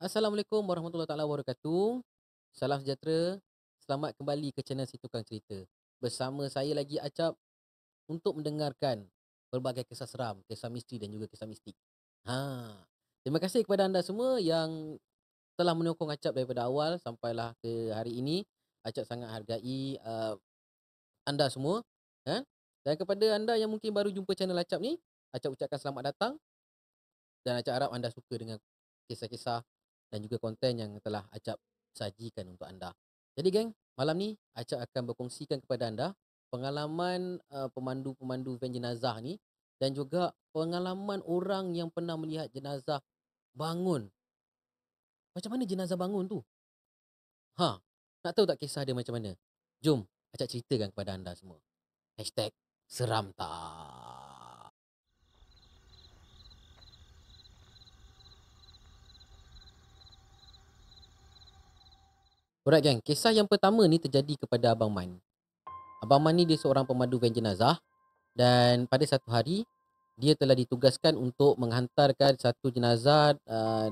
Assalamualaikum warahmatullahi taala wabarakatuh. Salam sejahtera. Selamat kembali ke channel Si Tukang Cerita. Bersama saya lagi Acap untuk mendengarkan pelbagai kisah seram, kisah misteri dan juga kisah mistik. Ha. Terima kasih kepada anda semua yang telah menyokong Acap daripada awal sampailah ke hari ini. Acap sangat hargai anda semua, kan? Dan kepada anda yang mungkin baru jumpa channel Acap ni, Acap ucapkan selamat datang dan Acap harap anda suka dengan kisah-kisah dan juga konten yang telah Acap sajikan untuk anda. Jadi geng, malam ni Acap akan berkongsikan kepada anda pengalaman pemandu-pemandu van jenazah ni dan juga pengalaman orang yang pernah melihat jenazah bangun. Macam mana jenazah bangun tu? Ha, nak tahu tak kisah dia macam mana? Jom Acap ceritakan kepada anda semua. Hashtag seram tak? Alright geng, kisah yang pertama ni terjadi kepada Abang Man. Abang Man ni dia seorang pemandu van jenazah dan pada satu hari dia telah ditugaskan untuk menghantarkan satu jenazah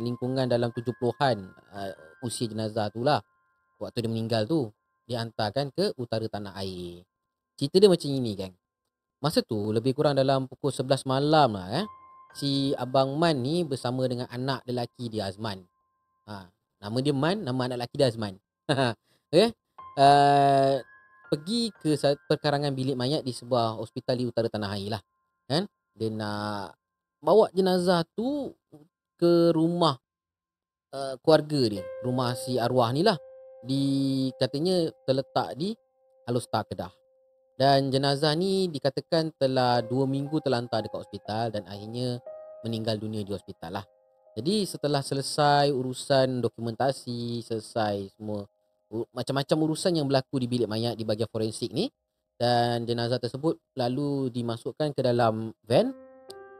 lingkungan dalam 70-an usia jenazah tu lah. Waktu dia meninggal tu, dia hantarkan ke utara tanah air. Cerita dia macam ini geng. Masa tu lebih kurang dalam pukul 11 malam lah si Abang Man ni bersama dengan anak lelaki dia Azman. Ha, nama dia Man, nama anak lelaki dia Azman. Okay. Uh, Pergi ke perkarangan bilik mayat di sebuah hospital di utara tanah air lah. Kan? Dia nak bawa jenazah tu ke rumah keluarga dia. Rumah si arwah ni lah. Katanya terletak di Alostar Kedah. Dan jenazah ni dikatakan telah 2 minggu terlantar dekat hospital dan akhirnya meninggal dunia di hospital lah. Jadi setelah selesai urusan dokumentasi, selesai semua macam-macam urusan yang berlaku di bilik mayat di bahagian forensik ni, dan jenazah tersebut lalu dimasukkan ke dalam van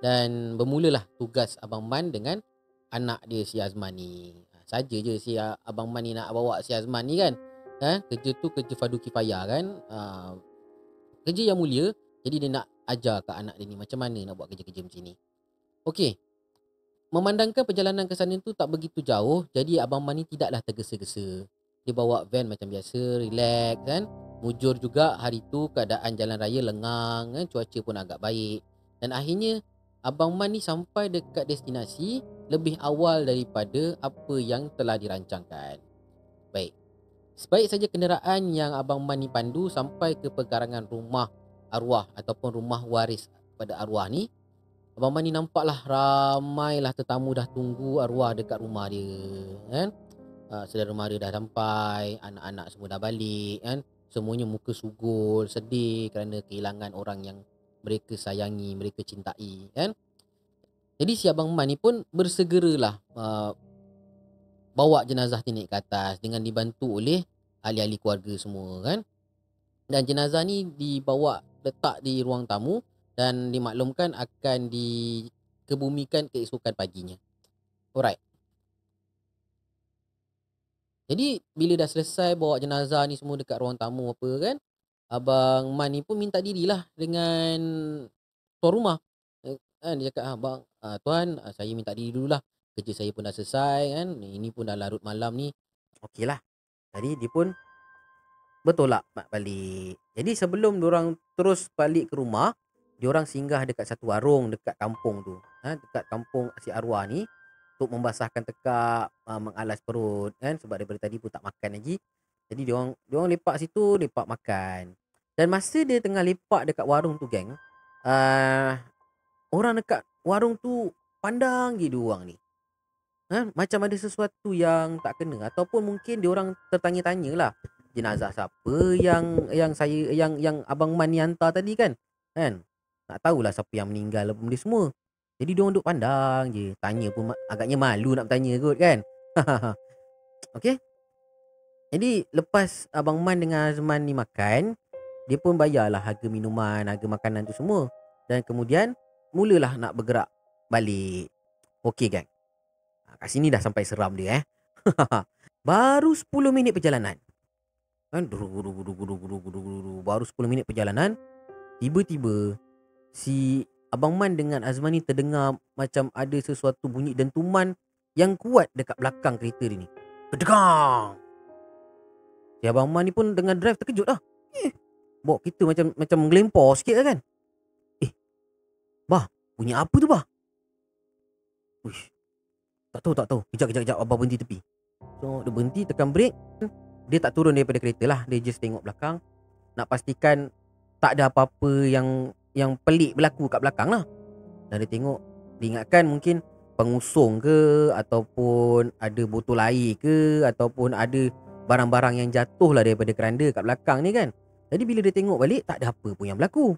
dan bermulalah tugas Abang Man dengan anak dia si Azman ni. Saja je si Abang Man ni nak bawa si Azman ni kan. Kerja tu kerja fardu kifayah kan. Kerja yang mulia, jadi dia nak ajar kat anak dia ni macam mana nak buat kerja-kerja macam ni. Okey, memandangkan perjalanan ke sana tu tak begitu jauh, jadi Abang Man ni tidaklah tergesa-gesa. Dia bawa van macam biasa, relax kan. Mujur juga hari tu keadaan jalan raya lengang kan, cuaca pun agak baik. Dan akhirnya Abang Man ni sampai dekat destinasi lebih awal daripada apa yang telah dirancangkan. Baik. Sebaik saja kenderaan yang Abang Man ni pandu sampai ke perkarangan rumah arwah ataupun rumah waris pada arwah ni, Abang Man ni nampaklah ramailah tetamu dah tunggu arwah dekat rumah dia kan. Saudara mara dah sampai, anak-anak semua dah balik kan. Semuanya muka sugul, sedih kerana kehilangan orang yang mereka sayangi, mereka cintai kan. Jadi si Abang Man ni pun bersegeralah bawa jenazah ni naik ke atas dengan dibantu oleh ahli-ahli keluarga semua kan. Dan jenazah ni dibawa letak di ruang tamu dan dimaklumkan akan dikebumikan keesokan paginya. Alright. Jadi bila dah selesai bawa jenazah ni semua dekat ruang tamu apa kan, Abang Man ni pun minta dirilah dengan tuan rumah. Kan dia cakap, "Bang, tuan, saya minta diri dululah. Kerja saya pun dah selesai kan. Ini pun dah larut malam ni." Okeylah. Jadi dia pun bertolak balik. Jadi sebelum diorang terus balik ke rumah, diorang singgah dekat satu warung dekat kampung tu. Dekat kampung si arwah ni untuk membasahkan tekak, mengalas perut kan sebab daripada tadi pun tak makan lagi. Jadi diorang diorang lepak situ, lepak makan. Dan masa dia tengah lepak dekat warung tu geng, uh, orang dekat warung tu pandang je diorang ni. Macam ada sesuatu yang tak kena ataupun mungkin diorang tertanya-tanya lah, jenazah siapa yang saya yang Abang Man ni hantar tadi kan. Kan? Nak tahulah siapa yang meninggal apa benda semua. Jadi diorang duk pandang je, tanya pun agaknya malu nak bertanya kot kan. Okey. Jadi lepas Abang Man dengan Azman ni makan, dia pun bayarlah harga minuman, harga makanan tu semua. Dan kemudian mulalah nak bergerak balik. Okey gang. Kat sini dah sampai seram dia Baru 10 minit perjalanan. Kan baru 10 minit perjalanan, tiba-tiba si Abang Man dengan Azman ni terdengar macam ada sesuatu bunyi dentuman yang kuat dekat belakang kereta dia ni. Kedekang. Si Abang Man ni pun dengan drive terkejut lah. Bawa kita macam mengelempar sikit lah kan. Bah, bunyi apa tu bah? Uish, tak tahu. Kejap. Abang berhenti tepi. So, dia berhenti, tekan brake. Dia tak turun daripada kereta lah. Dia just tengok belakang. Nak pastikan tak ada apa-apa yang pelik berlaku kat belakang lah. Dan dia tengok, dia ingatkan mungkin pengusung ke, ataupun ada botol air ke, ataupun ada barang-barang yang jatuh lah daripada keranda kat belakang ni kan. Jadi bila dia tengok balik, tak ada apa pun yang berlaku.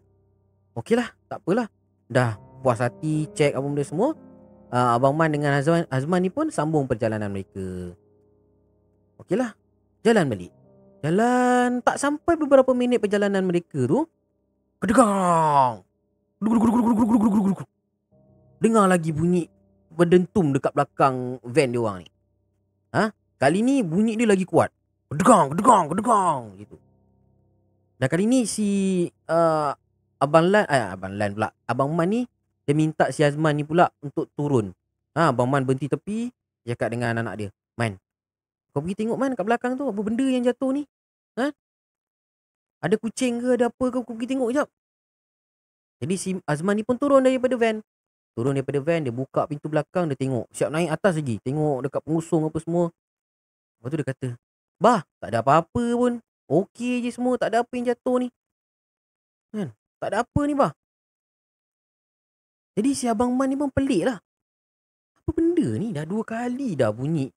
Okey lah, tak apalah. Dah puas hati, check apa benda semua. Abang Man dengan Azman ni pun sambung perjalanan mereka. Okey lah, jalan balik. Jalan tak sampai beberapa minit perjalanan mereka tu, kedegang. Dengar lagi bunyi berdentum dekat belakang van dia orang ni. Kali ni bunyi dia lagi kuat. Kedegang gitu. Dan kali ni si Abang Lan pula. Abang Man ni dia minta si Azman ni pula untuk turun. Abang Man berhenti tepi, cakap dengan anak dia, "Man, kau pergi tengok Man kat belakang tu apa benda yang jatuh ni? Ada kucing ke, ada apa ke, kau pergi tengok jap." Jadi si Azman ni pun turun daripada van. Dia buka pintu belakang, dia tengok. Siap naik atas lagi. Tengok dekat pengusung apa semua. Lepas tu dia kata, "Bah, tak ada apa-apa pun. Okey je semua, tak ada apa yang jatuh ni. Kan? Tak ada apa ni bah." Jadi si Abang Man ni pun pelik lah. Apa benda ni? Dah 2 kali dah bunyi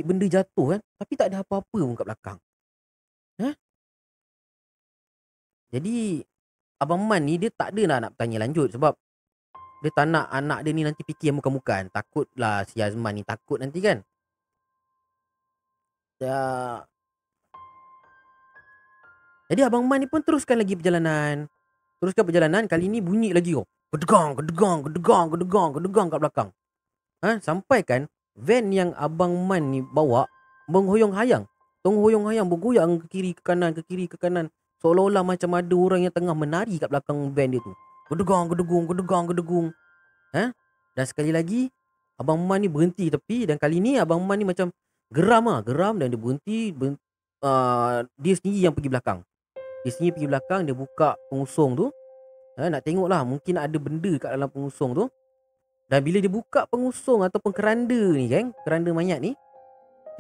benda jatuh kan. Tapi tak ada apa-apa pun kat belakang. Jadi Abang Man ni dia tak ada nak tanya lanjut. Sebab dia tak nak anak dia ni nanti fikir yang bukan-bukan. Takutlah si Azman ni takut nanti kan. Jadi Abang Man ni pun teruskan lagi perjalanan. Kali ni bunyi lagi kau. Kedegang kat belakang. Sampai kan van yang Abang Man ni bawa menghoyong-hayang. Bergoyang ke kiri ke kanan. Seolah-olah macam ada orang yang tengah menari kat belakang van dia tu. Gedegung. Dan sekali lagi Abang Man ni berhenti tepi. Dan kali ni Abang Man ni macam geram dan dia berhenti. Dia sendiri yang pergi belakang. Dia buka pengusung tu. Nak tengok lah mungkin ada benda kat dalam pengusung tu. Dan bila dia buka pengusung ataupun keranda ni kan, keranda mayat ni,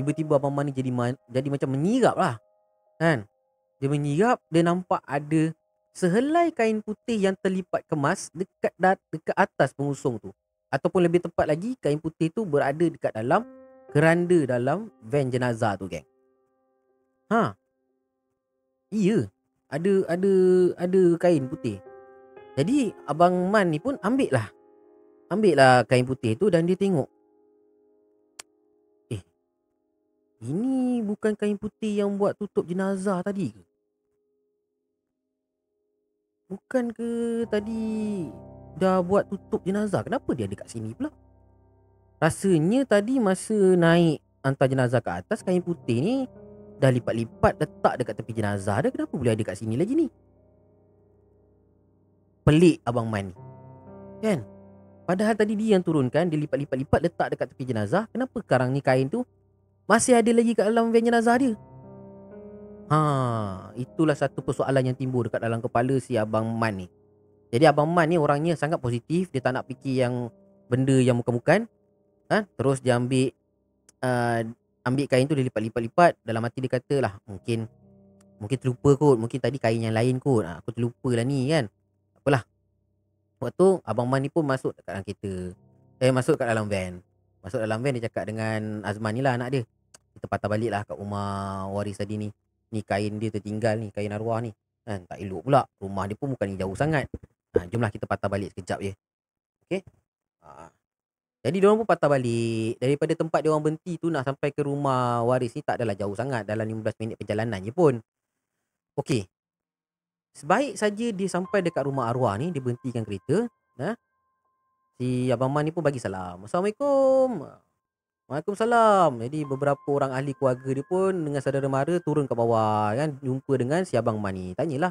tiba-tiba Abang Man ni jadi macam menyirap lah. Kan? Dia menyirap, dia nampak ada sehelai kain putih yang terlipat kemas dekat atas pengusung tu. Ataupun lebih tepat lagi, kain putih tu berada dekat dalam keranda dalam van jenazah tu, geng. Iya. Ada kain putih. Jadi Abang Man ni pun ambil lah kain putih tu dan dia tengok. Ini bukan kain putih yang buat tutup jenazah tadi ke? Bukan ke tadi dah buat tutup jenazah? Kenapa dia ada kat sini pula? Rasanya tadi masa naik hantar jenazah ke atas, kain putih ni dah lipat-lipat letak dekat tepi jenazah dah. Kenapa boleh ada kat sini lagi ni? Pelik Abang Man ni, kan? Padahal tadi dia yang turunkan, dia lipat-lipat letak dekat tepi jenazah. Kenapa sekarang ni kain tu masih ada lagi kat dalam van jenazah dia? Itulah satu persoalan yang timbul dekat dalam kepala si Abang Man ni. Jadi Abang Man ni orangnya sangat positif. Dia tak nak fikir yang benda yang bukan-bukan. Terus dia ambil kain tu, dia lipat-lipat. Dalam hati dia kata lah, mungkin terlupa kot. Mungkin tadi kain yang lain kot. Aku terlupa lah ni kan. Apalah. Waktu tu Abang Man ni pun masuk kat dalam kereta. Masuk kat dalam van. Dia cakap dengan Azman ni lah, anak dia. Kita patah balik lah kat rumah waris tadi ni. Ni kain dia tertinggal ni, kain arwah ni. Tak elok pula. Rumah dia pun bukan jauh sangat. Jomlah kita patah balik sekejap je. Okay. Jadi diorang pun patah balik. Daripada tempat diorang berhenti tu nak sampai ke rumah waris ni tak adalah jauh sangat. Dalam 15 minit perjalanan je pun. Okay. Sebaik saja dia sampai dekat rumah arwah ni, dia berhentikan kereta. Si Abang Man ni pun bagi salam. Assalamualaikum. Waalaikumsalam. Jadi beberapa orang ahli keluarga dia pun dengan saudara mara turun ke bawah kan, jumpa dengan si Abang Man ni. Tanyalah.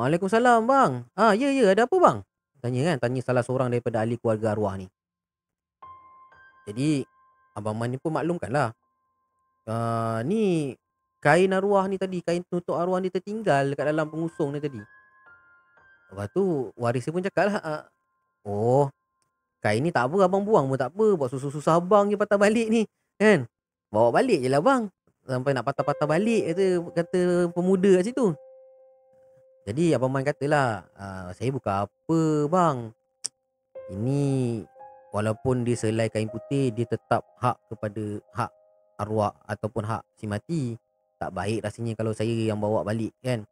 Waalaikumsalam bang. Ya ada apa bang? Tanya salah seorang daripada ahli keluarga arwah ni. Jadi Abang Man ni pun maklumkanlah. Ni kain arwah ni tadi, kain tutup arwah ni tertinggal dekat dalam pengusung ni tadi. Lepas tu waris dia pun cakap lah, "Oh, kain ni tak apa abang buang pun tak apa. Buat susah-susah abang je patah balik ni. Kan? Bawa balik je lah bang. Sampai nak patah-patah balik," kata pemuda kat situ. Jadi abang Man katalah, "Saya bukan apa bang. Ini walaupun dia selai kain putih, dia tetap hak kepada hak arwah ataupun hak si mati. Tak baik rasanya kalau saya yang bawa balik kan.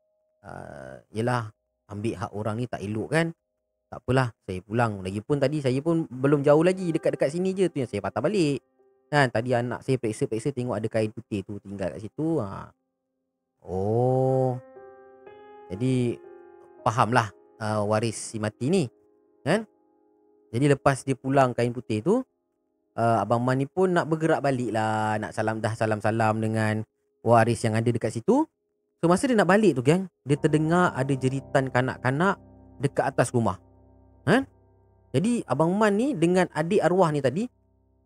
Yelah, ambil hak orang ni tak elok kan. Tak apalah, saya pulang. Lagipun tadi saya pun belum jauh lagi, dekat-dekat sini je tu yang saya patah balik. Kan tadi anak saya periksa-periksa tengok ada kain putih tu tinggal kat situ. Oh, jadi fahamlah waris si mati ni kan. Jadi lepas dia pulang kain putih tu, Abang Man ni pun nak bergerak balik lah, nak salam-salam dengan waris yang ada dekat situ. So masa dia nak balik tu geng, dia terdengar ada jeritan kanak-kanak dekat atas rumah. Kan? Jadi Abang Man ni dengan adik arwah ni tadi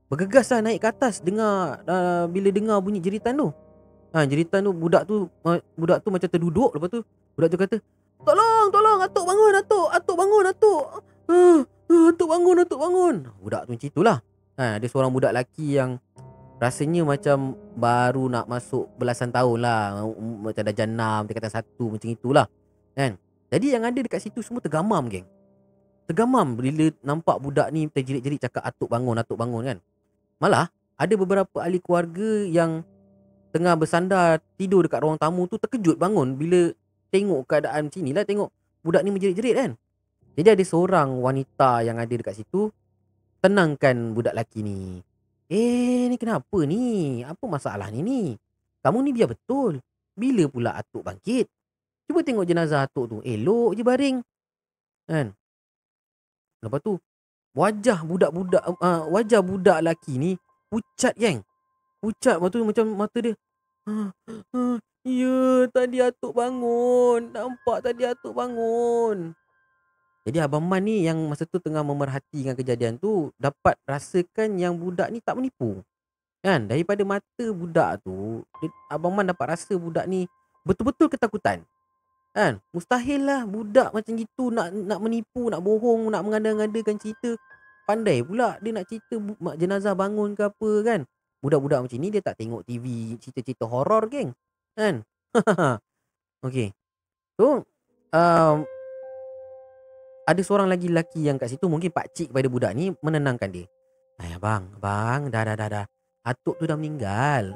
bergegas lah naik ke atas bila dengar bunyi jeritan tu. Jeritan tu budak tu macam terduduk. Lepas tu budak tu kata, "Tolong, atuk bangun, atuk bangun, atuk. Atuk bangun, atuk bangun." Budak tu macam itulah. Ada seorang budak lelaki yang rasanya macam baru nak masuk belasan tahun lah. Macam dah jenam, tingkatan 1 macam itulah. Kan? Jadi yang ada dekat situ semua tergamam geng. Tergamam bila nampak budak ni terjerit-jerit cakap atuk bangun kan. Malah ada beberapa ahli keluarga yang tengah bersandar tidur dekat ruang tamu tu terkejut bangun bila tengok keadaan macam inilah, tengok budak ni menjerit-jerit kan. Jadi ada seorang wanita yang ada dekat situ tenangkan budak lelaki ni. Ni kenapa ni? Apa masalah ni? Kamu ni biar betul. Bila pula atuk bangkit? Cuba tengok jenazah atuk tu. Elok je baring. Kan? Lepas tu wajah budak lelaki ni pucat geng. Pucat, lepas tu macam mata dia, "Ya, tadi atuk bangun. Nampak tadi atuk bangun." Jadi Abang Man ni yang masa tu tengah memerhatikan kejadian tu dapat rasakan yang budak ni tak menipu. Kan? Daripada mata budak tu, Abang Man dapat rasa budak ni betul-betul ketakutan. Kan? Mustahil lah budak macam gitu nak menipu, nak bohong, nak mengada-ngadakan cerita. Pandai pula dia nak cerita jenazah bangun ke apa kan. Budak-budak macam ni dia tak tengok TV, cerita-cerita horor geng. Kan? Okey. So, um, ada seorang lagi lelaki yang kat situ, mungkin pakcik kepada budak ni, menenangkan dia. Abang, dah. Atuk tu dah meninggal.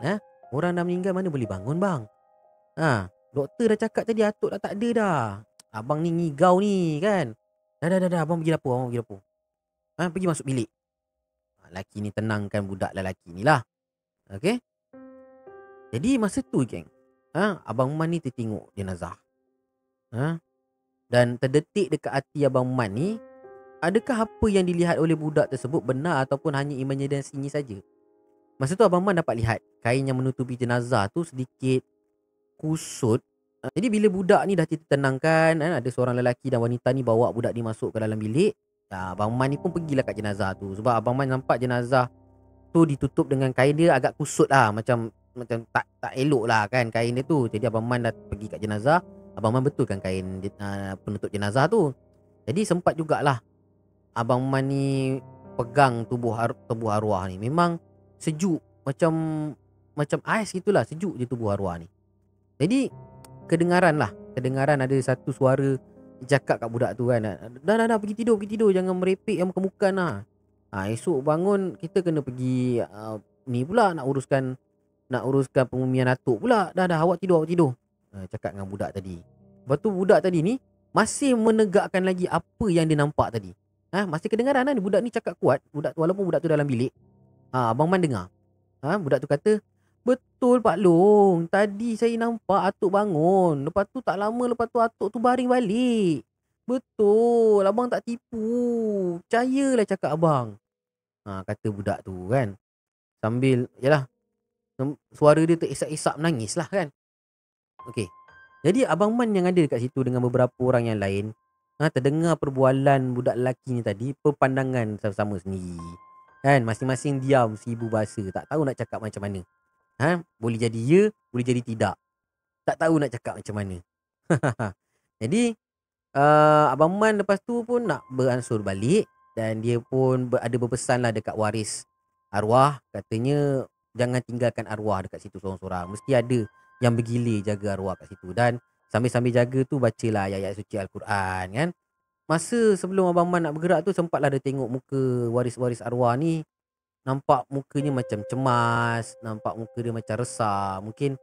Orang dah meninggal mana boleh bangun bang. Doktor dah cakap tadi atuk dah tak ada dah. Abang ni ngigau ni kan. Dah. Abang pergi dapur, pergi masuk bilik. Lelaki ni tenangkan budak lelaki ni lah. Okay. Jadi masa tu geng, Abang Man ni tertengok jenazah. Dan terdetik dekat hati Abang Man ni, adakah apa yang dilihat oleh budak tersebut benar ataupun hanya imajinasinya saja? Masa tu Abang Man dapat lihat kain yang menutupi jenazah tu sedikit kusut. Jadi bila budak ni dah ditenangkan, ada seorang lelaki dan wanita ni bawa budak ni masuk ke dalam bilik. Abang Man ni pun pergilah kat jenazah tu. Sebab Abang Man nampak jenazah tu ditutup dengan kain dia agak kusut lah. Macam tak elok lah kan kain dia tu. Jadi Abang Man dah pergi kat jenazah. Abang Man betulkan kain penutup jenazah tu. Jadi sempat jugalah Abang Man ni pegang tubuh arwah ni. Memang sejuk, macam ais gitulah, sejuk je tubuh arwah ni. Jadi kedengaran ada satu suara cakap kat budak tu kan, dah pergi tidur, jangan merepek yang muka-muka lah. Esok bangun kita kena pergi ni pula nak uruskan pengumian atuk pula. Dah awak tidur. Cakap dengan budak tadi. Lepas tu budak tadi ni masih menegakkan lagi apa yang dia nampak tadi. Masih kedengaran kan budak ni cakap kuat. Walaupun budak tu dalam bilik. Abang Man dengar. Budak tu kata, "Betul Pak Long, tadi saya nampak atuk bangun. Lepas tu tak lama lepas tu atuk tu baring balik. Betul, abang tak tipu. Percayalah cakap abang." Kata budak tu kan. Sambil, yalah, suara dia terisak-isak menangis lah kan. Okey. Jadi Abang Man yang ada dekat situ dengan beberapa orang yang lain, terdengar perbualan budak lelaki ni tadi, perpandangan sama-sama sendiri. Kan masing-masing diam 1000 bahasa, tak tahu nak cakap macam mana. Boleh jadi ya, boleh jadi tidak. Tak tahu nak cakap macam mana. Jadi Abang Man lepas tu pun nak beransur balik dan dia pun ada berpesan lah dekat waris arwah, katanya jangan tinggalkan arwah dekat situ sorang-sorang. Mesti ada yang bergilir jaga arwah kat situ, dan sambil-sambil jaga tu bacalah ayat-ayat suci Al-Quran kan. Masa sebelum Abang Man nak bergerak tu sempatlah dia tengok muka waris-waris arwah ni, nampak mukanya macam cemas, nampak muka dia macam resah. Mungkin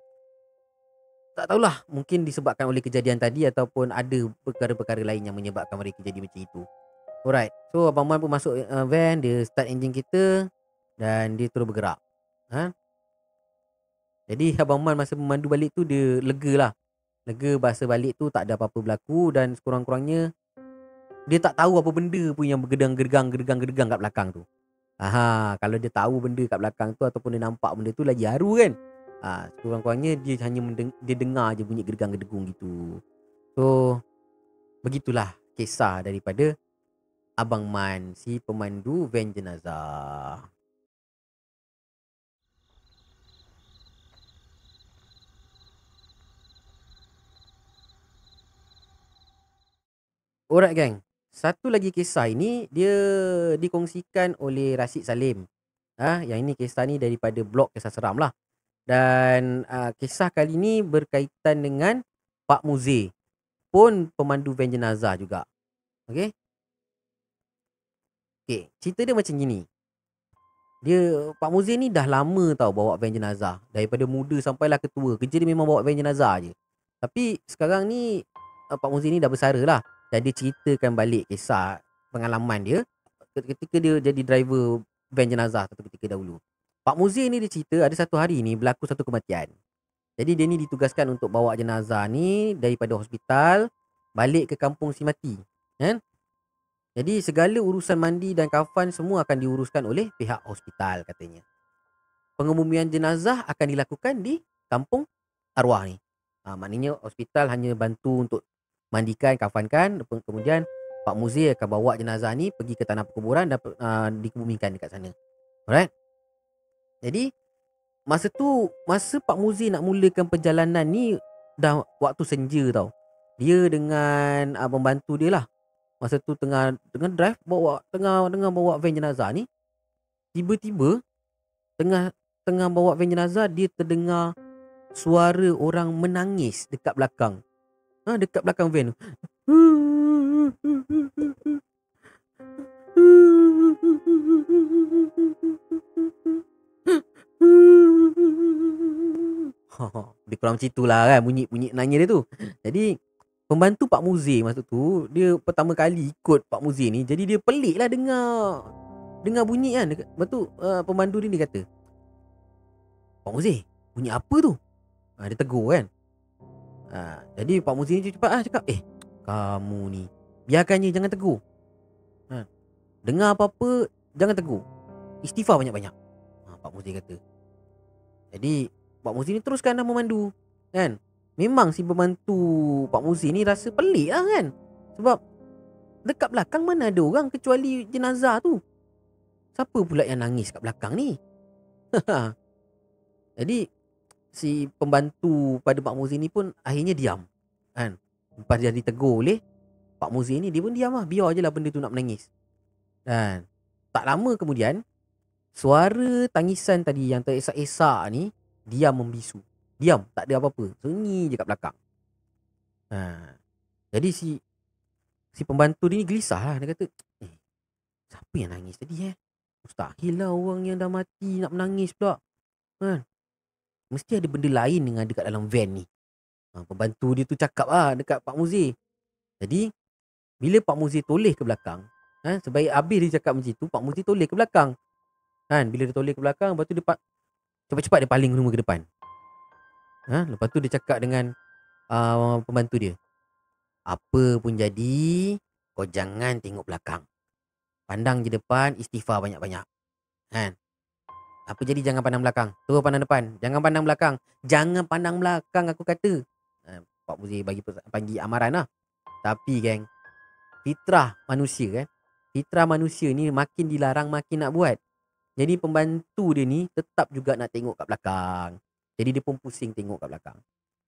tak tahulah, mungkin disebabkan oleh kejadian tadi ataupun ada perkara-perkara lain yang menyebabkan mereka jadi macam itu. Alright. So Abang Man pun masuk van, dia start enjin kita dan dia terus bergerak. Ha? Jadi Abang Man masa memandu balik tu dia lega lah. Lega bahasa balik tu tak ada apa-apa berlaku, dan sekurang-kurangnya dia tak tahu apa benda pun yang bergedang-gedang kat belakang tu. Kalau dia tahu benda kat belakang tu ataupun dia nampak benda tu lagi haru kan. Sekurang-kurangnya dia hanya dia dengar je bunyi gergang-gerdegung gitu. So begitulah kisah daripada Abang Man, si pemandu van jenazah. Alright gang. Satu lagi kisah ini dia dikongsikan oleh Rashid Salim. Yang ini kisah ni daripada blog Kisah Seram lah. Dan kisah kali ni berkaitan dengan Pak Muzi, pun pemandu van jenazah juga. Okay. Okay, cerita dia macam gini. Pak Muzi ni dah lama tau bawa van jenazah. Daripada muda sampailah ke tua, kerja dia memang bawa van jenazah je. Tapi sekarang ni Pak Muzi ni dah bersara lah. Dan dia ceritakan balik kisah pengalaman dia ketika dia jadi driver van jenazah satu ketika dahulu. Pak Muzi ni dia cerita ada satu hari ni berlaku satu kematian. Jadi dia ni ditugaskan untuk bawa jenazah ni daripada hospital balik ke kampung si mati. Kan? Jadi segala urusan mandi dan kafan semua akan diuruskan oleh pihak hospital katanya. Pengebumian jenazah akan dilakukan di kampung arwah ni. Maknanya hospital hanya bantu untuk mandikan, kafankan. Kemudian Pak Muzi akan bawa jenazah ni pergi ke tanah perkuburan dan dikebumikan dekat sana. Alright. Jadi masa Pak Muzi nak mulakan perjalanan ni dah waktu senja tau. Dia dengan pembantu dia lah. Masa tu tengah drive tengah bawa van jenazah ni, tiba-tiba tengah bawa van jenazah dia terdengar suara orang menangis dekat belakang. Dekat belakang van tu. Dia kurang macam itulah kan bunyi nangis dia tu. Jadi pembantu Pak Muzi masa tu dia pertama kali ikut Pak Muzi ni, jadi dia pelik lah dengar bunyi kan. Lepas tu pemandu ni dia kata, "Pak Muzi, bunyi apa tu?" Dia tegur kan. Jadi Pak Muzi ni cepat cakap, kamu ni biarkan je, jangan tegur. Dengar apa-apa jangan tegur, istighfar banyak-banyak. Pak Muzi kata. Jadi Pak Muzi ni teruskan dah memandu kan. Memang si pembantu Pak Muzi ni rasa pelik lah kan. Sebab dekat belakang mana ada orang kecuali jenazah tu. Siapa pula yang nangis kat belakang ni? Jadi si pembantu pada Pak Muzi ni pun akhirnya diam kan. Lepas dia ditegur oleh Pak Muzi ni, dia pun diam lah. Biar je lah benda tu nak menangis. Dan tak lama kemudian, suara tangisan tadi yang teresak-esak ni diam membisu. Diam, tak ada apa-apa. Sunyi je kat belakang. Jadi si pembantu ni gelisah lah. Dia kata, siapa yang nangis tadi Mustahil lah orang yang dah mati nak menangis pula. Mesti ada benda lain yang ada kat dalam van ni. Pembantu dia tu cakap lah dekat Pak Muzi. Jadi bila Pak Muzi toleh ke belakang, sebaik habis dia cakap macam tu, Pak Muzi toleh ke belakang. Bila dia toleh ke belakang, lepas tu dia cepat-cepat dia paling rumah ke depan. Lepas tu dia cakap dengan pembantu dia, apa pun jadi, kau jangan tengok belakang. Pandang je depan, istighfar banyak-banyak. Apa jadi jangan pandang belakang. Terus pandang depan. Jangan pandang belakang. Jangan pandang belakang aku kata. Pak Muzi bagi amaran lah. Tapi geng, fitrah manusia kan. Fitrah manusia ni makin dilarang makin nak buat. Jadi pembantu dia ni tetap juga nak tengok kat belakang. Jadi dia pun pusing tengok kat belakang.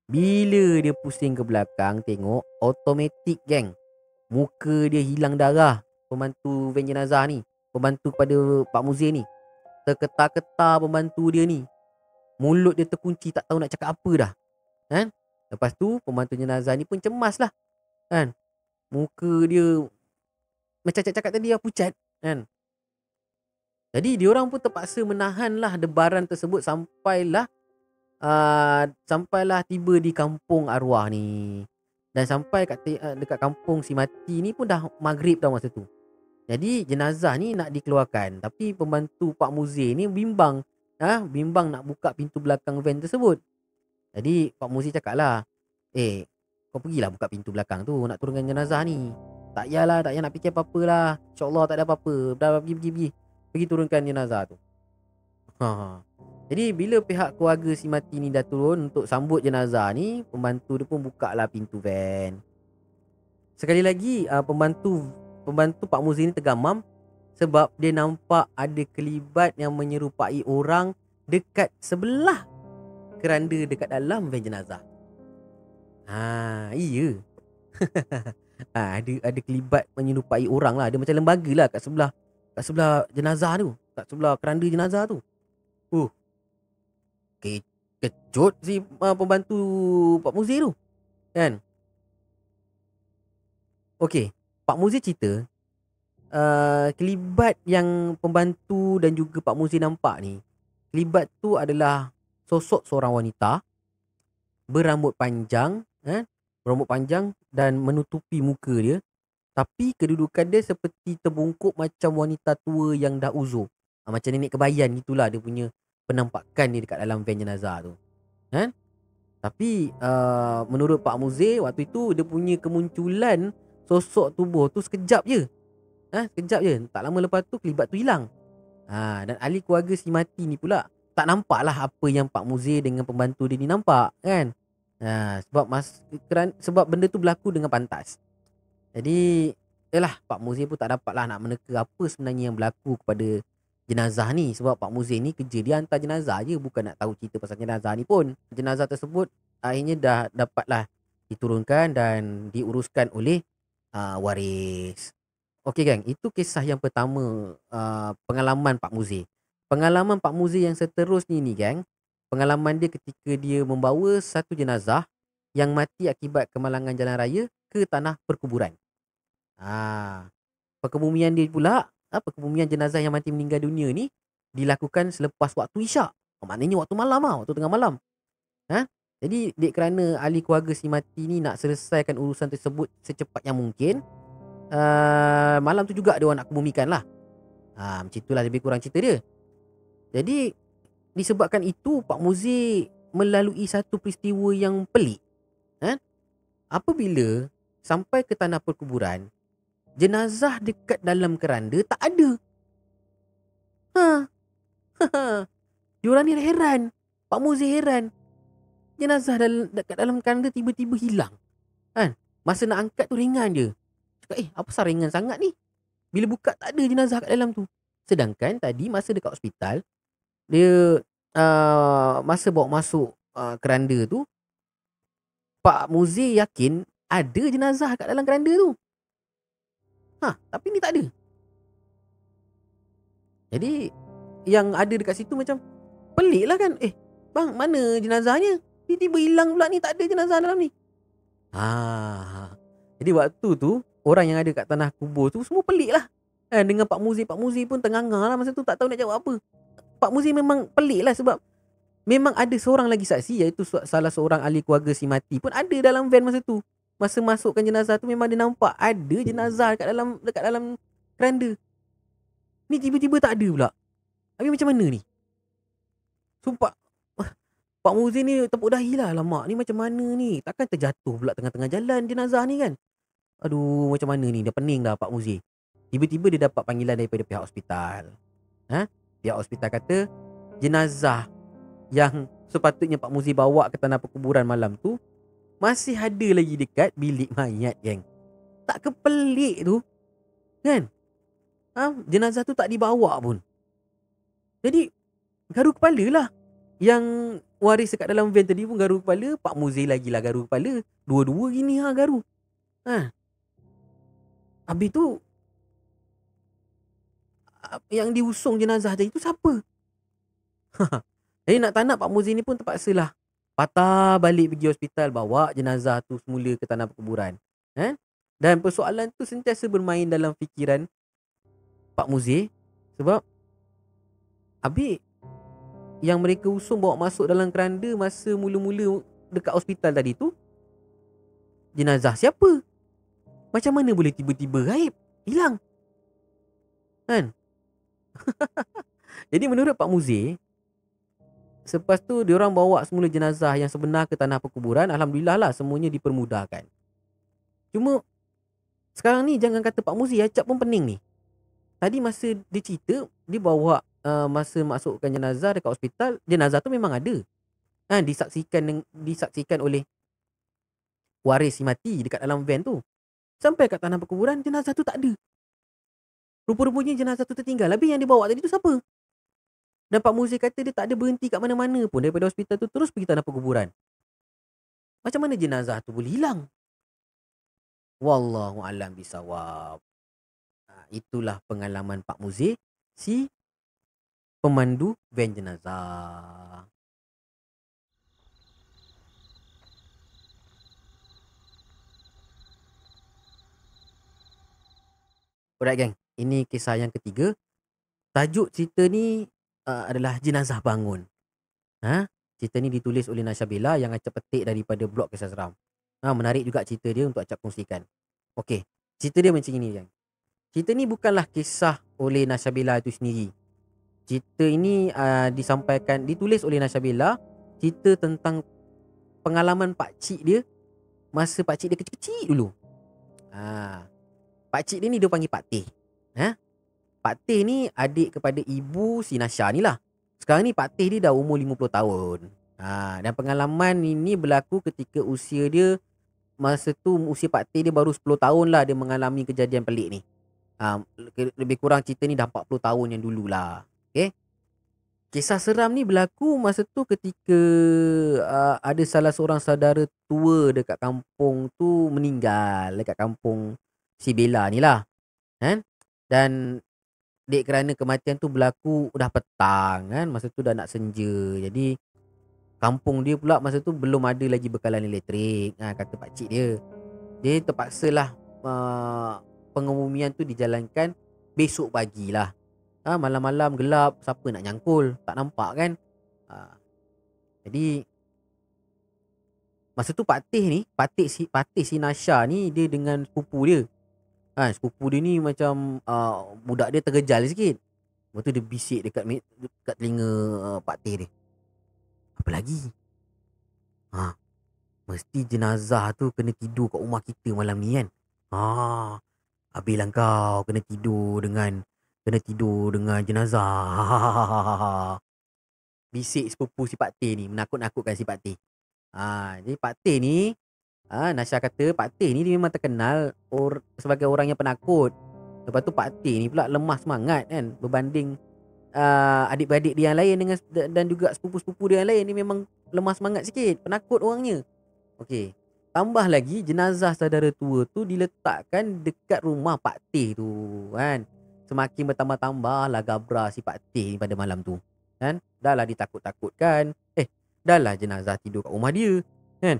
Bila dia pusing ke belakang tengok, automatik geng, muka dia hilang darah. Pembantu van jenazah ni, pembantu kepada Pak Muzir ni, terketar-ketar pembantu dia ni. Mulut dia terkunci, tak tahu nak cakap apa dah. Kan? Lepas tu pembantu jenazah ni pun cemas lah. Kan? Muka dia macam cakap tadi lah, pucat. Kan? Jadi diorang pun terpaksa menahanlah debaran tersebut sampailah tiba di kampung arwah ni. Dan sampai dekat kampung si mati ni pun dah maghrib tau masa tu. Jadi jenazah ni nak dikeluarkan, tapi pembantu Pak Muzir ni bimbang. Bimbang nak buka pintu belakang van tersebut. Jadi Pak Muzir cakap lah, kau pergilah buka pintu belakang tu, nak turunkan jenazah ni. Tak payah nak fikir apa-apa lah. InsyaAllah tak ada apa-apa. Dah pergi. Pergi turunkan jenazah tu. Jadi bila pihak keluarga si mati ni dah turun untuk sambut jenazah ni, pembantu dia pun buka lah pintu van. Sekali lagi pembantu Pak Muzir ni tergamam sebab dia nampak ada kelibat yang menyerupai orang dekat sebelah keranda dekat dalam van jenazah. Iya. Ada kelibat menyerupai orang lah. Dia macam lembaga lah kat sebelah jenazah tu, kat sebelah keranda jenazah tu. Kejut si pembantu Pak Muzir tu. Kan? Okey, Pak Muzir cerita kelibat yang pembantu dan juga Pak Muzir nampak ni, kelibat tu adalah sosok seorang wanita berambut panjang, dan menutupi muka dia, tapi kedudukan dia seperti terbungkuk macam wanita tua yang dah uzur. Macam nenek kebayan gitulah dia punya penampakan dia dekat dalam van jenazah tu. Kan? Tapi menurut Pak Muzir, waktu itu dia punya kemunculan sosok tubuh tu sekejap je. Sekejap je. Tak lama lepas tu kelibat tu hilang. Dan ahli keluarga si mati ni pula tak nampak lah apa yang Pak Muzir dengan pembantu dia ni nampak. Kan? Sebab benda tu berlaku dengan pantas. Jadi Pak Muzir pun tak dapat lah nak meneka apa sebenarnya yang berlaku kepada jenazah ni. Sebab Pak Muzir ni kerja dia hantar jenazah je, bukan nak tahu cerita pasal jenazah ni pun. Jenazah tersebut akhirnya dah dapatlah diturunkan dan diuruskan oleh waris. Okey gang, itu kisah yang pertama, pengalaman Pak Muzir. Pengalaman Pak Muzir yang seterusnya ni gang, pengalaman dia ketika dia membawa satu jenazah yang mati akibat kemalangan jalan raya ke tanah perkuburan. Perkebumian dia pula, perkebumian jenazah yang mati meninggal dunia ni dilakukan selepas waktu isyak. Maknanya waktu malam lah, waktu tengah malam. Jadi kerana ahli keluarga si mati ni nak selesaikan urusan tersebut secepat yang mungkin, malam tu juga dia orang nak kebumikan lah. Macam itulah lebih kurang cerita dia. Jadi disebabkan itu Pak Muzir melalui satu peristiwa yang pelik. Apabila sampai ke tanah perkuburan, jenazah dekat dalam keranda tak ada. Diorang ni heran. Pak Muzir heran. Jenazah dekat dalam keranda tiba-tiba hilang. Masa nak angkat tu ringan je. Cakap apa sah ringan sangat ni? Bila buka tak ada jenazah kat dalam tu. Sedangkan tadi masa dekat hospital, dia masa bawa masuk keranda tu, Pak Muzir yakin ada jenazah kat dalam keranda tu. Tapi ni tak ada. Jadi yang ada dekat situ macam pelik lah kan. Bang, mana jenazahnya? Tiba-tiba hilang pula ni, tak ada jenazah dalam ni. Jadi waktu tu orang yang ada kat tanah kubur tu semua pelik lah. Dengan Pak Muzir pun tengah-tengah lah masa tu, tak tahu nak jawab apa. Pak Muzir memang pelik lah sebab memang ada seorang lagi saksi, iaitu salah seorang ahli keluarga si mati pun ada dalam van masa tu. Masa masukkan jenazah tu memang dia nampak ada jenazah dekat dalam keranda. Ni tiba-tiba tak ada pula. Habis macam mana ni? Sumpah Pak Muzir ni tepuk dahi lah. Alamak, ni macam mana ni? Takkan terjatuh pula tengah-tengah jalan jenazah ni kan? Aduh, macam mana ni? Dia pening dah Pak Muzir. Tiba-tiba dia dapat panggilan daripada pihak hospital. Pihak hospital kata jenazah yang sepatutnya Pak Muzir bawa ke tanah perkuburan malam tu masih ada lagi dekat bilik mayat, geng. Tak kepelik tu? Kan? Jenazah tu tak dibawa pun. Jadi garu kepala lah. Yang waris dekat dalam van tadi pun garu kepala, Pak Muzi lagi lah garu kepala. Dua-dua gini garu. Ha. Habis tu yang diusung jenazah tadi tu siapa? Jadi nak tak nak Pak Muzi ni pun terpaksalah patah balik pergi hospital, bawa jenazah tu semula ke tanah perkuburan. Dan persoalan tu sentiasa bermain dalam fikiran Pak Muzi, sebab habis yang mereka usung bawa masuk dalam keranda masa mula-mula dekat hospital tadi tu, jenazah siapa? Macam mana boleh tiba-tiba gaib, hilang? Kan? Jadi menurut Pak Muzi, selepas tu diorang bawa semula jenazah yang sebenar ke tanah perkuburan, alhamdulillah lah semuanya dipermudahkan. Cuma sekarang ni jangan kata Pak Muzi, Acap pun pening ni. Tadi masa dia cerita, dia bawa masa masukkan jenazah dekat hospital, jenazah tu memang ada. Disaksikan oleh waris si mati dekat dalam van tu. Sampai kat tanah perkuburan, jenazah tu tak ada. Rupa-rupanya jenazah tu tertinggal. Habis yang dibawa tadi tu siapa? Dan Pak Muzi kata dia tak ada berhenti kat mana-mana pun. Daripada hospital tu terus pergi tanah perkuburan. Macam mana jenazah tu boleh hilang? Wallahualam bisawab. Itulah pengalaman Pak Muzi, si pemandu van jenazah. Alright gang, ini kisah yang ketiga. Tajuk cerita ni adalah Jenazah Bangun. Cerita ni ditulis oleh Nasha Bella yang Acap petik daripada blog Kisah Seram. Menarik juga cerita dia untuk Acap kongsikan. Okey, cerita dia macam ini gang. Cerita ni bukanlah kisah oleh Nasha Bella itu sendiri. Cerita ini ditulis oleh Nasha Bella. Cerita tentang pengalaman pakcik dia masa pakcik dia kecil-kecil dulu. Pakcik dia ni dia panggil Pak Teh. Pak Teh ni adik kepada ibu si Nasha ni lah. Sekarang ni Pak Teh dia dah umur 50 tahun. Dan pengalaman ini berlaku ketika usia dia, masa tu usia Pak Teh dia baru 10 tahun lah dia mengalami kejadian pelik ni. Lebih kurang cerita ni dah 40 tahun yang dulu lah. Okay. Kisah seram ni berlaku masa tu ketika ada salah seorang saudara tua dekat kampung tu meninggal. Dekat kampung si Bella ni lah. Dan dek kerana kematian tu berlaku dah petang kan. Masa tu dah nak senja. Jadi kampung dia pula masa tu belum ada lagi bekalan elektrik. Kata pakcik dia. Dia terpaksalah pengumumian tu dijalankan besok pagi lah. Malam-malam gelap, siapa nak nyangkul, tak nampak kan. Jadi masa tu Pak Teh si Nasha ni dia dengan sepupu dia. Sepupu dia ni macam budak dia tergejal sikit. Lepas tu dia bisik dekat telinga Pak Teh dia. Apa lagi? Mesti jenazah tu kena tidur kat rumah kita malam ni kan. Habislah kau kena tidur dengan jenazah. Bisik sepupu si Pak Teh ni, menakut-nakutkan si Pak Teh. Jadi Pak Teh ni, Nasha kata Pak Teh ni dia memang terkenal sebagai orang yang penakut. Lepas tu Pak Teh ni pula lemah semangat kan, berbanding adik-beradik dia yang lain dan juga sepupu-sepupu dia yang lain ni memang lemah semangat sikit, penakut orangnya. Okey. Tambah lagi jenazah saudara tua tu diletakkan dekat rumah Pak Teh tu kan. Semakin bertambah-tambah lah gabra si Pak Teh ni pada malam tu. Kan? Dah lah ditakut-takutkan. Dah lah jenazah tidur kat rumah dia. Kan?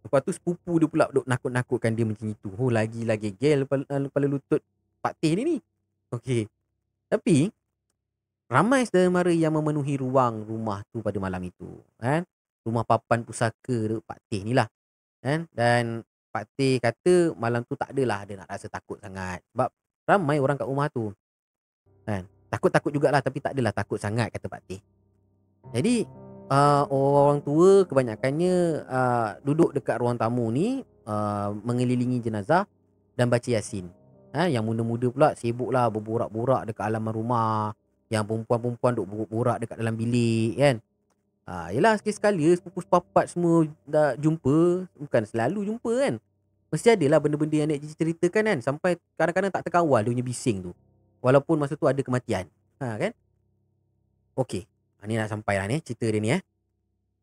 Lepas tu sepupu dia pula duk nakut-nakutkan dia macam itu. Lagi-lagi gel kepala lutut Pak Teh ni. Okey. Tapi ramai saudara mara yang memenuhi ruang rumah tu pada malam itu. Kan? Rumah papan pusaka tu Pak Teh ni lah. Kan? Dan Pak Teh kata malam tu tak adalah dia nak rasa takut sangat. Sebab ramai orang kat rumah tu. Kan? Takut-takut jugalah tapi tak adalah takut sangat kata Pak Teh. Jadi orang tua kebanyakannya duduk dekat ruang tamu ni mengelilingi jenazah dan baca Yasin. Yang muda-muda pula sibuklah berborak-borak dekat halaman rumah. Yang perempuan-perempuan duk borak dekat dalam bilik kan. Yelah sekali-sekala sepupu sepapat semua dah jumpa. Bukan selalu jumpa kan. Mesti adalah benda-benda yang nak ceritakan kan. Sampai kadang-kadang tak terkawal dia punya bising tu. Walaupun masa tu ada kematian. Kan. Okey. Ni nak sampai lah ni cerita dia ni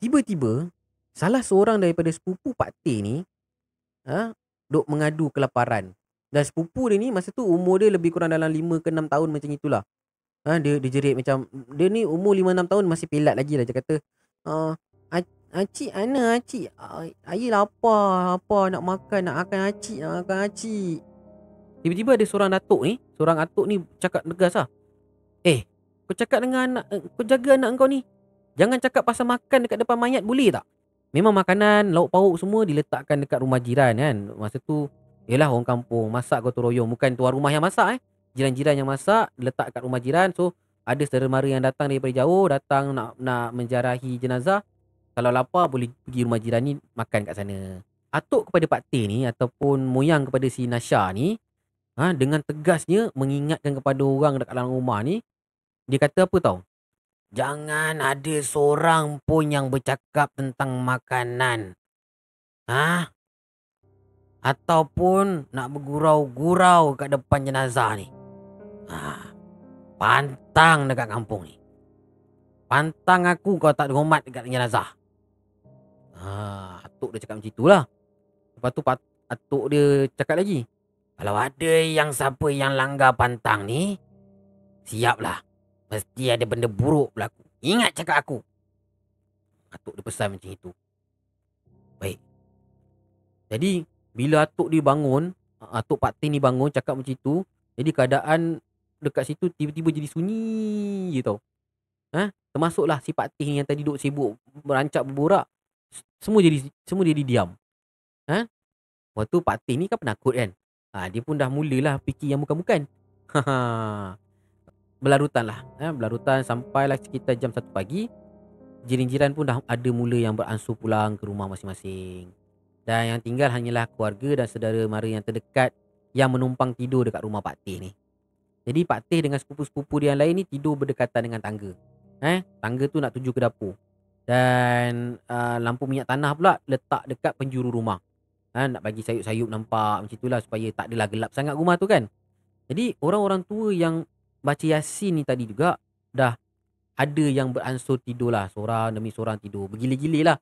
Tiba-tiba salah seorang daripada sepupu Pak Teh ni duk mengadu kelaparan. Dan sepupu dia ni masa tu umur dia lebih kurang dalam 5 ke 6 tahun macam itulah. Dia jerit macam dia ni umur 5 6 tahun masih pelat lagi lah. Dia kata, "Ah, acik ana acik? Ai lapar, nak makan acik, nak makan acik." Tiba-tiba ada seorang atuk ni cakap tegas lah. "Eh, kau cakap dengan kau jaga anak kau ni. Jangan cakap pasal makan dekat depan mayat boleh tak?" Memang makanan, lauk pauk semua diletakkan dekat rumah jiran kan. Masa tu, yelah orang kampung, masak gotong royong. Bukan tuan rumah yang masak Jiran-jiran yang masak, letak kat rumah jiran. So, ada saudara mara yang datang daripada jauh, datang nak menjarahi jenazah. Kalau lapar, boleh pergi rumah jiran ni, makan kat sana. Atuk kepada Pak Teh ni, ataupun moyang kepada si Nasha ni, dengan tegasnya mengingatkan kepada orang dekat dalam rumah ni, dia kata apa tau? Jangan ada seorang pun yang bercakap tentang makanan. Ataupun nak bergurau-gurau kat depan jenazah ni. Pantang dekat kampung ni. Pantang aku kau tak hormat dekat jenazah. Atuk dia cakap macam itulah. Lepas tu atuk dia cakap lagi. Kalau ada siapa yang langgar pantang ni, siaplah. Mesti ada benda buruk berlaku. Ingat cakap aku. Atuk dia pesan macam itu. Baik. Jadi, bila atuk dia bangun, atuk Pak Teh ni bangun cakap macam itu, jadi keadaan dekat situ tiba-tiba jadi sunyi je tau. Termasuklah si Pak Teh ni yang tadi duduk sibuk berancak berborak. Semua jadi diam. Lepas tu Pak Teh ni kan penakut kan. Dia pun dah mulalah fikir yang bukan-bukan. Berlarutan sampailah sekitar jam 1 pagi. Jiran-jiran pun dah ada mula yang beransur pulang ke rumah masing-masing. Dan yang tinggal hanyalah keluarga dan saudara mara yang terdekat yang menumpang tidur dekat rumah Pak Teh ni. Jadi Pak Teh dengan sepupu-sepupu dia yang lain ni tidur berdekatan dengan tangga. Tangga tu nak tuju ke dapur. Dan lampu minyak tanah pula letak dekat penjuru rumah. Nak bagi sayup-sayup nampak macam itulah supaya tak adalah gelap sangat rumah tu kan. Jadi orang-orang tua yang baca Yasin ni tadi juga dah ada yang beransur tidur lah. Seorang demi seorang tidur. Bergila-gila lah.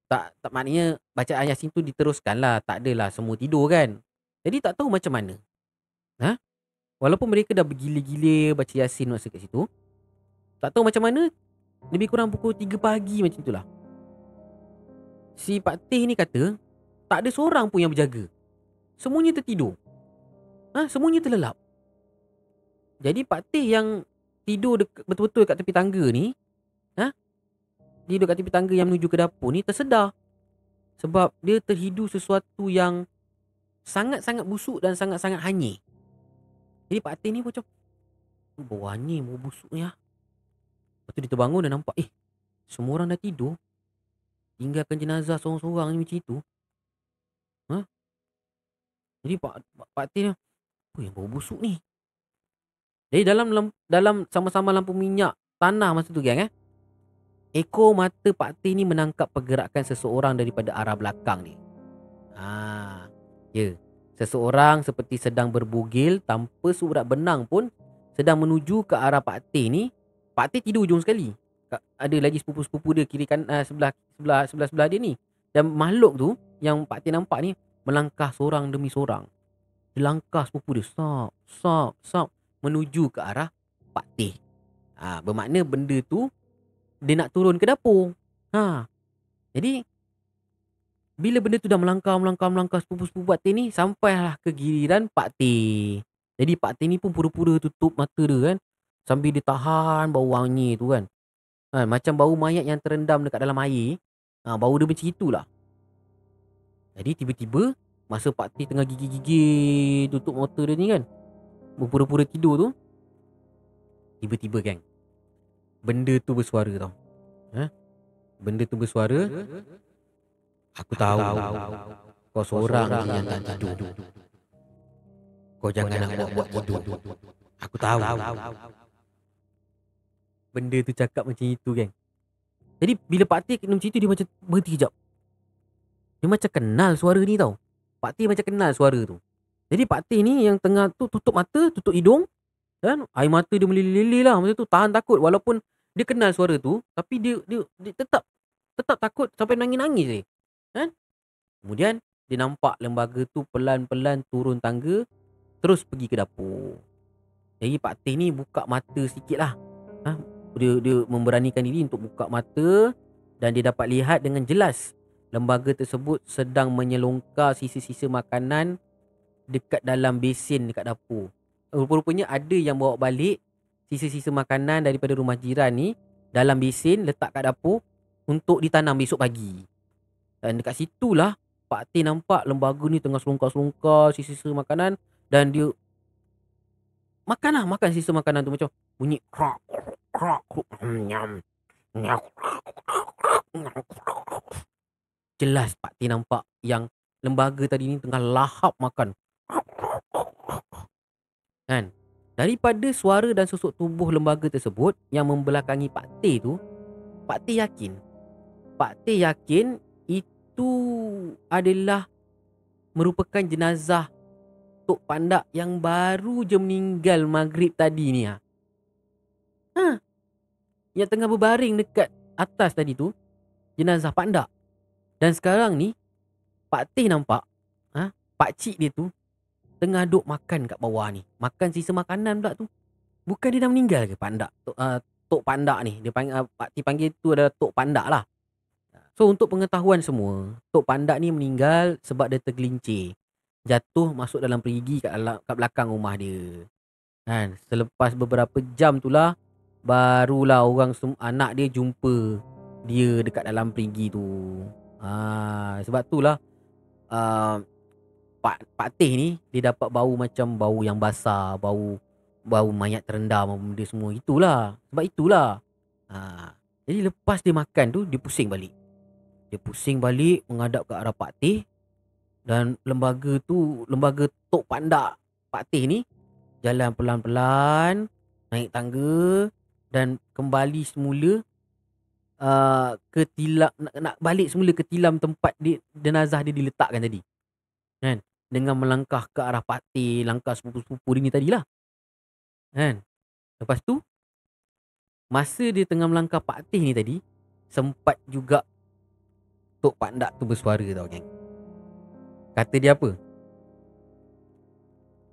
Tak maknanya bacaan Yasin tu diteruskan lah. Tak adalah semua tidur kan. Jadi tak tahu macam mana. Walaupun mereka dah bergila-gila baca Yasin masa kat situ. Tak tahu macam mana. Lebih kurang pukul 3 pagi macam itulah. Si Pak Teh ni kata tak ada seorang pun yang berjaga. Semuanya tertidur. Semuanya terlelap. Jadi Pak Teh yang tidur betul-betul kat tepi tangga ni, tidur kat tepi tangga yang menuju ke dapur ni tersedar. Sebab dia terhidu sesuatu yang sangat-sangat busuk dan sangat-sangat hanyir. Jadi Pak Teh ni macam, bau hanyir, bau busuk ni Lepas tu dia terbangun dan nampak, semua orang dah tidur. Tinggalkan jenazah seorang-seorang ni macam itu. Jadi Pak Teh ni, apa yang bau busuk ni? Jadi dalam sama-sama lampu minyak tanah masa tu geng ekor mata Pak Teh ni menangkap pergerakan seseorang daripada arah belakang ni. Seseorang seperti sedang berbugil tanpa surat benang pun sedang menuju ke arah Pak Teh ni. Pak Teh tidur ujung sekali. Ada lagi sepupu-sepupu dia kiri kan sebelah dia ni. Dan makhluk tu yang Pak Teh nampak ni melangkah seorang demi seorang. Dia langkah sepupu dia sap menuju ke arah Pak Teh. Bermakna benda tu dia nak turun ke dapur. Jadi bila benda tu dah melangkah sepupu-sepupu Pak Teh ni sampailah ke giliran Pak Teh. Jadi Pak Teh ni pun pura-pura tutup mata dia kan. Sambil dia tahan bau wangi tu kan. Macam bau mayat yang terendam dekat dalam air. Bau dia macam itulah. Jadi tiba-tiba masa Pak Teh tengah gigit-gigit tutup mata dia ni kan, berpura-pura tidur tu, tiba-tiba geng, benda tu bersuara tau. Benda tu bersuara, aku tahu kau seorang yang tak tidur. Kau jangan nak buat-buat tidur. Aku tahu. Benda tu cakap macam itu geng. Jadi bila Pak Teh kena macam itu, dia macam berhenti kejap. Dia macam kenal suara ni tau. Pak Teh macam kenal suara tu. Jadi Pak Teh ni yang tengah tu tutup mata, tutup hidung, dan air mata dia meleleh-leleh lah masa tu, tahan takut. Walaupun Dia kenal suara tu, tapi dia tetap tetap takut sampai nangis-nangis je, kan. Kemudian dia nampak lembaga tu pelan-pelan turun tangga, terus pergi ke dapur. Jadi Pak Teh ni buka mata sikitlah. Ha, dia memberanikan diri untuk buka mata dan dia dapat lihat dengan jelas lembaga tersebut sedang menyelongkar sisa-sisa makanan dekat dalam besin dekat dapur. Rupa-rupanya ada yang bawa balik sisa-sisa makanan daripada rumah jiran ni dalam besin letak kat dapur untuk ditanam besok pagi. Dan dekat situlah Pak Teh nampak lembaga ni tengah selongkar-selongkar sisa-sisa makanan dan dia makan sisa makanan tu macam bunyi krak krak nyam nyam. Jelas Pak Teh nampak yang lembaga tadi ni tengah lahap makan. Kan? Daripada suara dan susuk tubuh lembaga tersebut yang membelakangi Pak Teh tu, Pak Teh yakin. Pak Teh yakin itu adalah merupakan jenazah Tok Pandak yang baru je meninggal maghrib tadi ni. Yang tengah berbaring dekat atas tadi tu, jenazah Pandak. Dan sekarang ni, Pak Teh nampak, pakcik dia tu tengah duk makan kat bawah ni. Makan sisa makanan pula tu. Bukan dia dah meninggal ke Pandak? Tok Pandak ni. Dia panggil, Pak Teh panggil tu adalah Tok Pandak lah. So untuk pengetahuan semua, Tok Pandak ni meninggal sebab dia tergelincir. Jatuh masuk dalam perigi kat belakang rumah dia. Kan? Selepas beberapa jam tu lah, barulah anak dia jumpa dia dekat dalam perigi tu. Sebab tu lah Pak Teh ni dia dapat bau macam bau yang basah, bau mayat terendam benda semua. Sebab itulah. Jadi lepas dia makan tu dia pusing balik. Dia pusing balik menghadap ke arah Pak Teh dan lembaga Tok Pandak Pak Teh ni jalan pelan-pelan naik tangga dan kembali semula ke tilam nak balik semula ke tilam tempat jenazah dia diletakkan tadi. Kan? Dengan melangkah ke arah Pak Teh, langkah sepupu-sepupu dia ni tadilah. Kan? Lepas tu masa dia tengah melangkah Pak Teh ni tadi, sempat juga Tok Pandak tu bersuara tau geng. Kata dia apa?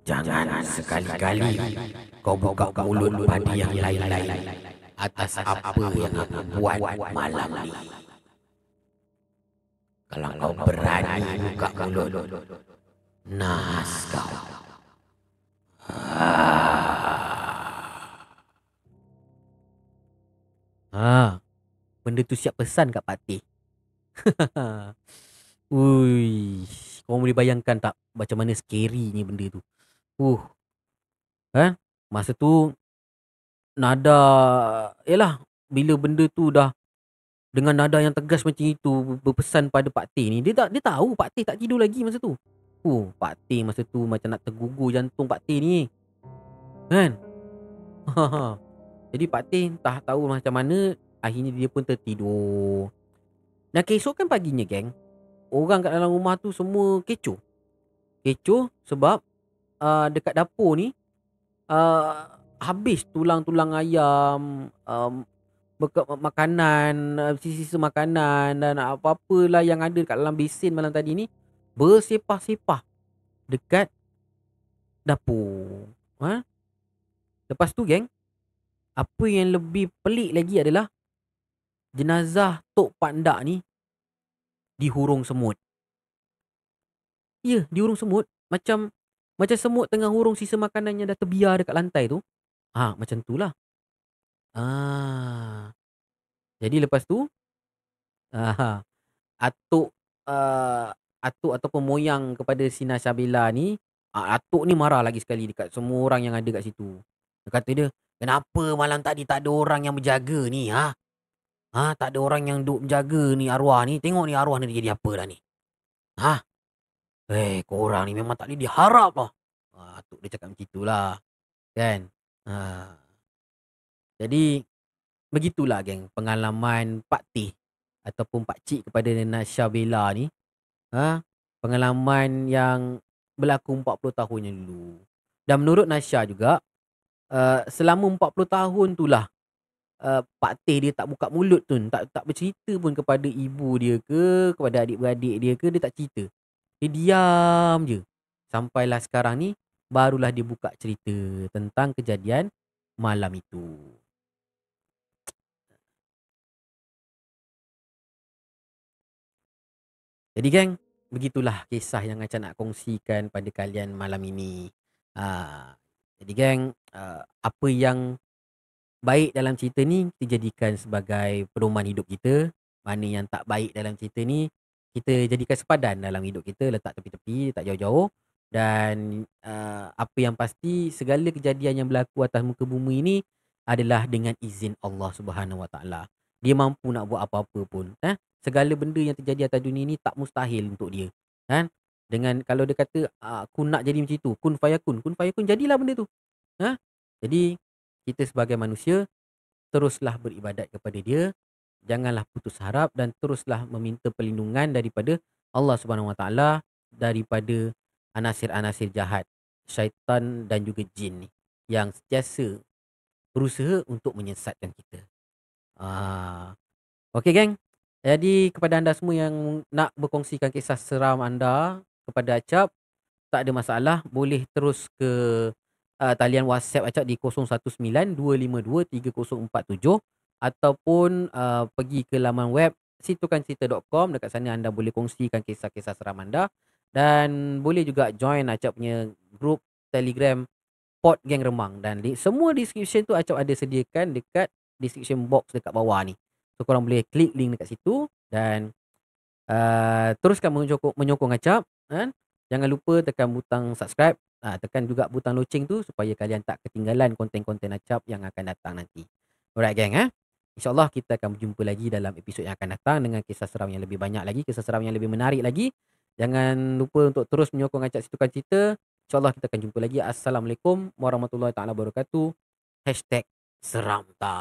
Jangan sekali-kali kau buka mulut pada yang lain-lain atas apa yang aku buat malam ni. Kalau kau berani buka mulut, nas kau. Benda tu siap pesan kat Pak Teh. Ui, kau boleh bayangkan tak macam mana scary-nya benda tu. Masa tu nada, yalah, bila benda tu dah dengan nada yang tegas macam itu berpesan pada Pak Teh ni, dia tahu Pak Teh tak tidur lagi masa tu. Pak Teh masa tu macam nak tergugur jantung Pak Teh ni. Kan? Jadi Pak Teh entah tahu macam mana, akhirnya dia pun tertidur. Dan keesokan paginya geng, orang kat dalam rumah tu semua kecoh. Kecoh sebab dekat dapur ni habis tulang-tulang ayam, makanan, sisa-sisa makanan dan apa-apalah yang ada kat dalam besin malam tadi ni bersepah-sepah dekat dapur. Lepas tu geng, apa yang lebih pelik lagi adalah jenazah Tok Pandak ni dihurung semut. Ya, dihurung semut. Macam semut tengah hurung sisa makanan yang dah terbiar dekat lantai tu. Macam tu lah. Jadi lepas tu atuk ataupun moyang kepada Sina Syabela ni, atuk ni marah lagi sekali dekat semua orang yang ada kat situ. Dia kata dia, kenapa malam tadi tak ada orang yang berjaga ni? Tak ada orang yang duk menjaga ni arwah ni. Tengok ni arwah ni jadi apa dah ni. Korang ni memang tak boleh diharap lah. Atuk dia cakap macam itulah. Kan? Jadi begitulah geng pengalaman Pak Teh ataupun pakcik kepada Nana Syabela ni. Pengalaman yang berlaku 40 tahun yang dulu. Dan menurut Nasya juga, selama 40 tahun tu lah Pak Teh dia tak buka mulut tu, tak bercerita pun kepada ibu dia ke, kepada adik-beradik dia ke, dia tak cerita. Dia diam je. Sampailah sekarang ni, barulah dia buka cerita tentang kejadian malam itu. Jadi geng, begitulah kisah yang Acan nak kongsikan pada kalian malam ini. Ah, jadi geng, apa yang baik dalam cerita ni kita jadikan sebagai pedoman hidup kita. Mana yang tak baik dalam cerita ni kita jadikan sepadan dalam hidup kita, letak tepi-tepi, tak jauh-jauh. Dan apa yang pasti segala kejadian yang berlaku atas muka bumi ini adalah dengan izin Allah Subhanahu Wa Taala. Dia mampu nak buat apa-apa pun. Segala benda yang terjadi atas dunia ni tak mustahil untuk dia. Kan? Dengan kalau dia kata aku nak jadi macam itu, kun fayakun jadilah benda tu. Ha? Jadi kita sebagai manusia teruslah beribadat kepada dia, janganlah putus harap dan teruslah meminta perlindungan daripada Allah Subhanahu Wa Taala daripada anasir-anasir jahat, syaitan dan juga jin ni yang sentiasa berusaha untuk menyesatkan kita. Ah, okey geng. Jadi kepada anda semua yang nak berkongsikan kisah seram anda kepada Acap, tak ada masalah, boleh terus ke talian WhatsApp Acap di 0192523047 ataupun pergi ke laman web situkancerita.com. Dekat sana anda boleh kongsikan kisah-kisah seram anda dan boleh juga join Acap punya grup Telegram Pod Geng Remang dan semua description tu Acap ada sediakan dekat description box dekat bawah ni. So korang boleh klik link dekat situ dan teruskan menyokong Acap kan. Jangan lupa tekan butang subscribe, tekan juga butang loceng tu supaya kalian tak ketinggalan konten-konten Acap yang akan datang nanti. Alright geng, InsyaAllah kita akan berjumpa lagi dalam episod yang akan datang dengan kisah seram yang lebih banyak lagi, kisah seram yang lebih menarik lagi. Jangan lupa untuk terus menyokong Acap Situkan Cerita. InsyaAllah kita akan jumpa lagi. Assalamualaikum warahmatullahi taala wabarakatuh. #seramta